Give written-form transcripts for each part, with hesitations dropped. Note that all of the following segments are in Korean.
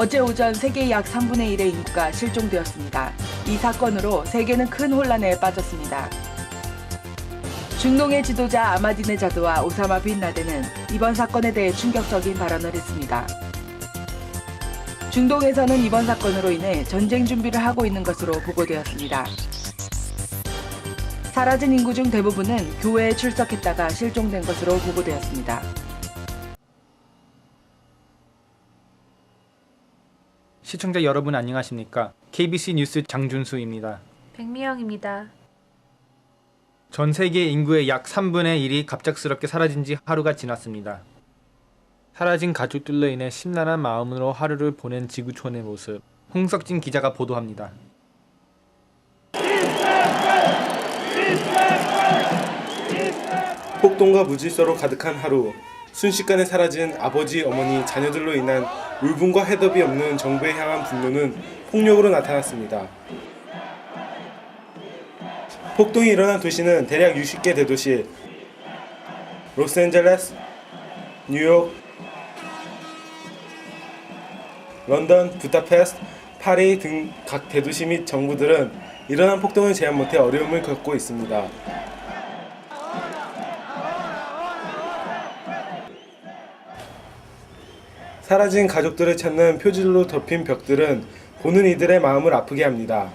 어제 오전 세계의 약 3분의 1의 인구가 실종되었습니다. 이 사건으로 세계는 큰 혼란에 빠졌습니다. 중동의 지도자 아마디네자드와 오사마 빈 라덴은 이번 사건에 대해 충격적인 발언을 했습니다. 중동에서는 이번 사건으로 인해 전쟁 준비를 하고 있는 것으로 보고되었습니다. 사라진 인구 중 대부분은 교회에 출석했다가 실종된 것으로 보고되었습니다. 시청자 여러분 안녕하십니까? KBC 뉴스 장준수입니다. 백미영입니다. 전 세계 인구의 약 3분의 1이 갑작스럽게 사라진 지 하루가 지났습니다. 사라진 가족들로 인해 심란한 마음으로 하루를 보낸 지구촌의 모습, 홍석진 기자가 보도합니다. 폭동과 무질서로 가득한 하루, 순식간에 사라진 아버지, 어머니, 자녀들로 인한 울분과 해답이 없는 정부에 향한 분노는 폭력으로 나타났습니다. 폭동이 일어난 도시는 대략 60개 대도시, 로스앤젤레스, 뉴욕, 런던, 부다페스트, 파리 등 각 대도시 및 정부들은 일어난 폭동을 제한 못해 어려움을 겪고 있습니다. 사라진 가족들을 찾는 표질로 덮인 벽들은 보는 이들의 마음을 아프게 합니다.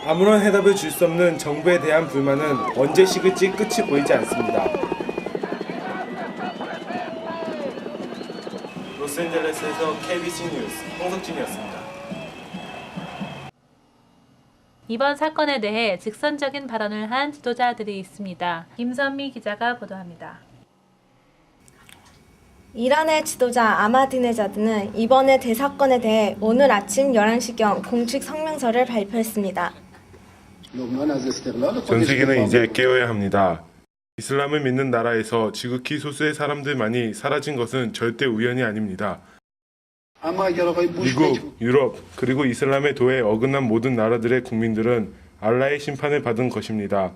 아무런 해답을 줄 수 없는 정부에 대한 불만은 언제 식을지 끝이 보이지 않습니다. 로스앤젤레스에서 KBC 뉴스 홍석진이었습니다. 이번 사건에 대해 직선적인 발언을 한 지도자들이 있습니다. 김선미 기자가 보도합니다. 이란의 지도자 아마디네자드는 이번의 대사건에 대해 오늘 아침 11시경 공식 성명서를 발표했습니다. 전 세계는 이제 깨어야 합니다. 이슬람을 믿는 나라에서 지극히 소수의 사람들만이 사라진 것은 절대 우연이 아닙니다. 미국, 유럽, 그리고 이슬람의 도에 어긋난 모든 나라들의 국민들은 알라의 심판을 받은 것입니다.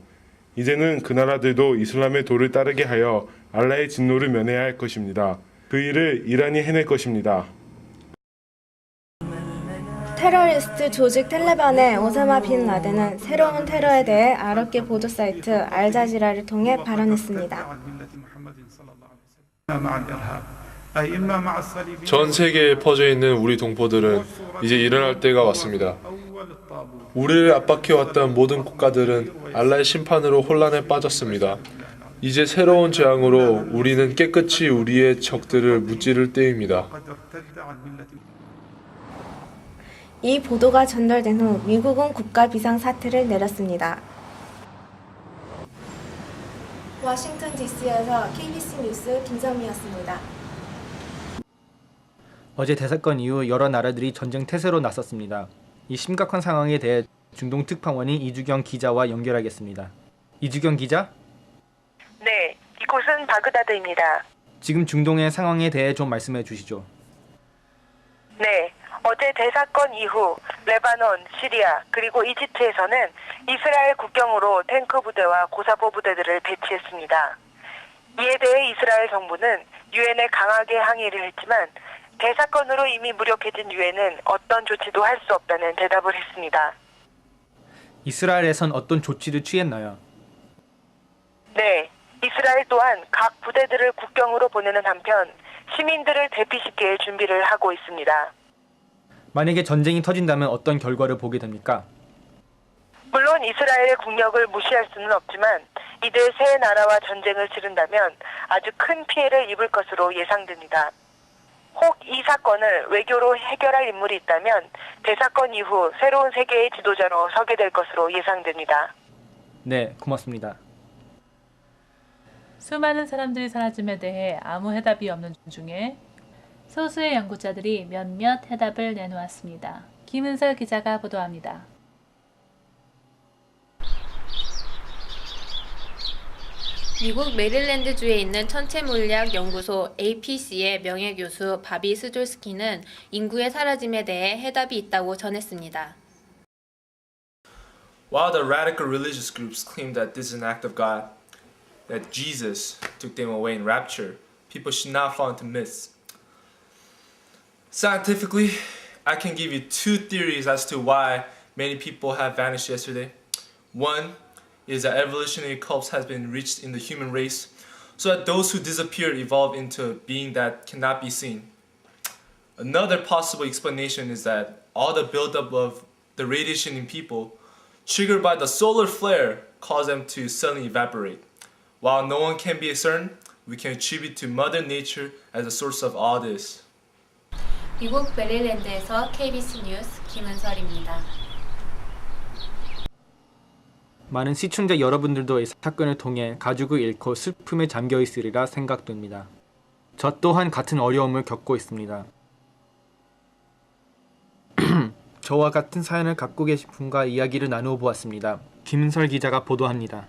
이제는 그 나라들도 이슬람의 도를 따르게 하여 알라의 진노를 면해야 할 것입니다. 그 일을 이란이 해낼 것입니다. 테러리스트 조직 텔레반의 오사마 빈 라덴은 새로운 테러에 대해 아랍계 보도 사이트 알자지라를 통해 발언했습니다. 전 세계에 퍼져 있는 우리 동포들은 이제 일어날 때가 왔습니다. 우리를 압박해왔던 모든 국가들은 알라의 심판으로 혼란에 빠졌습니다. 이제 새로운 재앙으로 우리는 깨끗이 우리의 적들을 무찌를 때입니다. 이 보도가 전달된 후 미국은 국가 비상 사태를 내렸습니다. 워싱턴 DC에서 KBC 뉴스 김선미였습니다. 어제 대사건 이후 여러 나라들이 전쟁 태세로 나섰습니다. 이 심각한 상황에 대해 중동 특파원이 이주경 기자와 연결하겠습니다. 이주경 기자? 네, 이곳은 바그다드입니다. 지금 중동의 상황에 대해 좀 말씀해 주시죠. 네, 어제 대사건 이후 레바논, 시리아, 그리고 이집트에서는 이스라엘 국경으로 탱크 부대와 고사포 부대들을 배치했습니다. 이에 대해 이스라엘 정부는 유엔에 강하게 항의를 했지만 대사건으로 이미 무력해진 유엔은 어떤 조치도 할 수 없다는 대답을 했습니다. 이스라엘에선 어떤 조치를 취했나요? 네, 이스라엘 또한 각 부대들을 국경으로 보내는 한편 시민들을 대피시킬 준비를 하고 있습니다. 만약에 전쟁이 터진다면 어떤 결과를 보게 됩니까? 물론 이스라엘의 국력을 무시할 수는 없지만 이들 세 나라와 전쟁을 치른다면 아주 큰 피해를 입을 것으로 예상됩니다. 혹 이 사건을 외교로 해결할 인물이 있다면 대사건 이후 새로운 세계의 지도자로 서게 될 것으로 예상됩니다. 네, 고맙습니다. 수많은 사람들이 사라짐에 대해 아무 해답이 없는 중에 소수의 연구자들이 몇몇 해답을 내놓았습니다. 김은설 기자가 보도합니다. 미국 메릴랜드주에 있는 천체물리학 연구소 APC의 명예교수 바비 스졸스키는 인구의 사라짐에 대해 해답이 있다고 전했습니다. While the radical religious groups claim that this is an act of God, that Jesus took them away in rapture. People should not fall into myths. Scientifically, I can give you two theories as to why many people have vanished yesterday. One is that evolutionary collapse has been reached in the human race, so that those who disappear evolve into a being that cannot be seen. Another possible explanation is that all the buildup of the radiation in people, triggered by the solar flare, cause them to suddenly evaporate. While no one can be certain, we can attribute to Mother Nature as the source of all this. 미국 메릴랜드에서 KBC 뉴스 김은설입니다. 많은 시청자 여러분들도 이 사건을 통해 가족을 잃고 슬픔에 잠겨 있으리라 생각됩니다. 저 또한 같은 어려움을 겪고 있습니다. 저와 같은 사연을 갖고 계신 분과 이야기를 나누어 보았습니다. 김은설 기자가 보도합니다.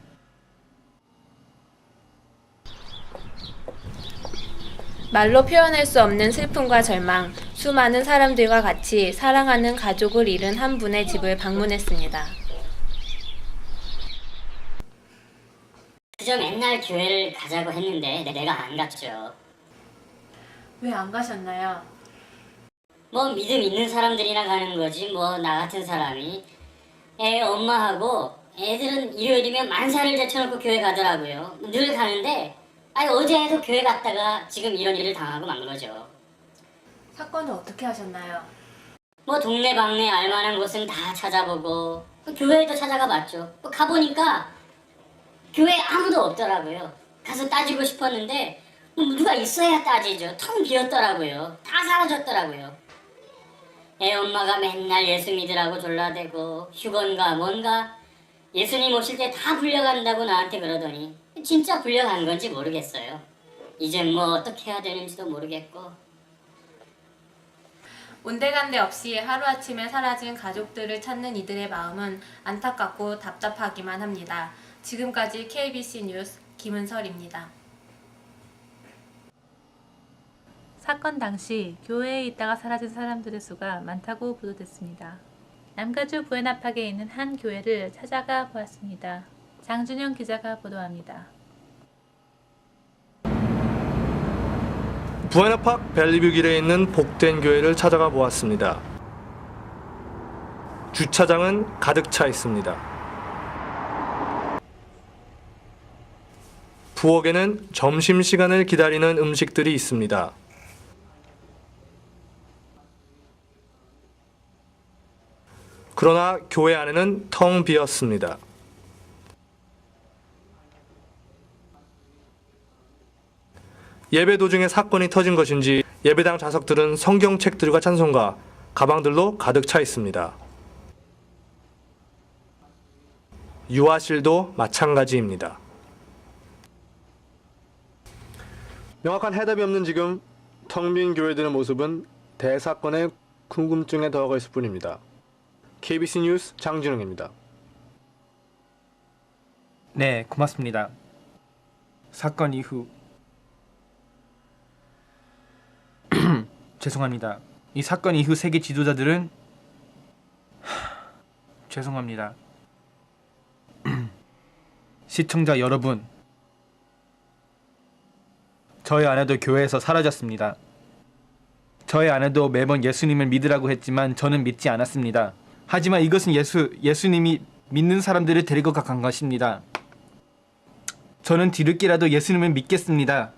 말로 표현할 수 없는 슬픔과 절망, 수많은 사람들과 같이 사랑하는 가족을 잃은 한 분의 집을 방문했습니다. 그저 맨날 교회를 가자고 했는데 내가 안 갔죠. 왜 안 가셨나요? 뭐 믿음 있는 사람들이나 가는 거지 뭐 나 같은 사람이. 애 엄마하고 애들은 일요일이면 만사를 제쳐놓고 교회 가더라고요. 늘 가는데 어제도 교회 갔다가 지금 이런 일을 당하고 만 거죠. 사건을 어떻게 하셨나요? 뭐 동네방네 알만한 곳은 다 찾아보고 교회도 찾아가 봤죠. 가보니까 교회에 아무도 없더라고요. 가서 따지고 싶었는데 누가 있어야 따지죠. 텅 비었더라고요. 다 사라졌더라고요. 애 엄마가 맨날 예수 믿으라고 졸라대고 휴건가 뭔가 예수님 오실 때 다 불려간다고 나한테 그러더니 진짜 불려간 건지 모르겠어요. 이젠 뭐 어떻게 해야 되는지도 모르겠고. 온데간데 없이 하루아침에 사라진 가족들을 찾는 이들의 마음은 안타깝고 답답하기만 합니다. 지금까지 KBC 뉴스 김은설입니다. 사건 당시 교회에 있다가 사라진 사람들의 수가 많다고 보도됐습니다. 남가주 부에나팍에 있는 한 교회를 찾아가 보았습니다. 장준영 기자가 보도합니다. 부에나팍 벨리뷰 길에 있는 복된 교회를 찾아가 보았습니다. 주차장은 가득 차 있습니다. 부엌에는 점심시간을 기다리는 음식들이 있습니다. 그러나 교회 안에는 텅 비었습니다. 예배 도중에 사건이 터진 것인지 예배당 좌석들은 성경책들과 찬송가, 가방들로 가득 차 있습니다. 유아실도 마찬가지입니다. 명확한 해답이 없는 지금 텅 빈 교회들의 모습은 대사건의 궁금증에 더하고 있을 뿐입니다. KBC 뉴스 장진웅입니다. 네, 고맙습니다. 사건 이후 죄송합니다. 이 사건 이후 세계 지도자들은 죄송합니다. 시청자 여러분, 저희 아내도 교회에서 사라졌습니다. 저희 아내도 매번 예수님을 믿으라고 했지만 저는 믿지 않았습니다. 하지만 이것은 예수님이 믿는 사람들을 데리고 간 것입니다. 저는 뒤늦게라도 예수님을 믿겠습니다.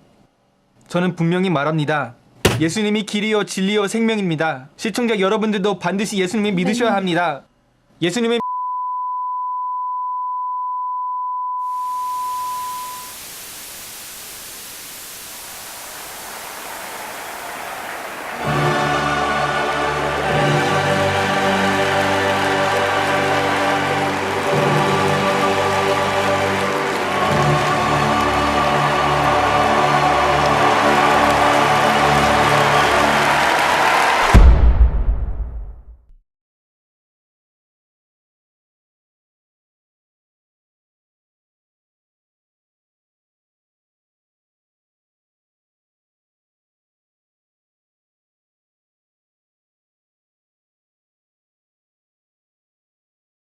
저는 분명히 말합니다. 예수님이 길이요 진리요 생명입니다. 시청자 여러분들도 반드시 예수님을 믿으셔야 합니다. 예수님을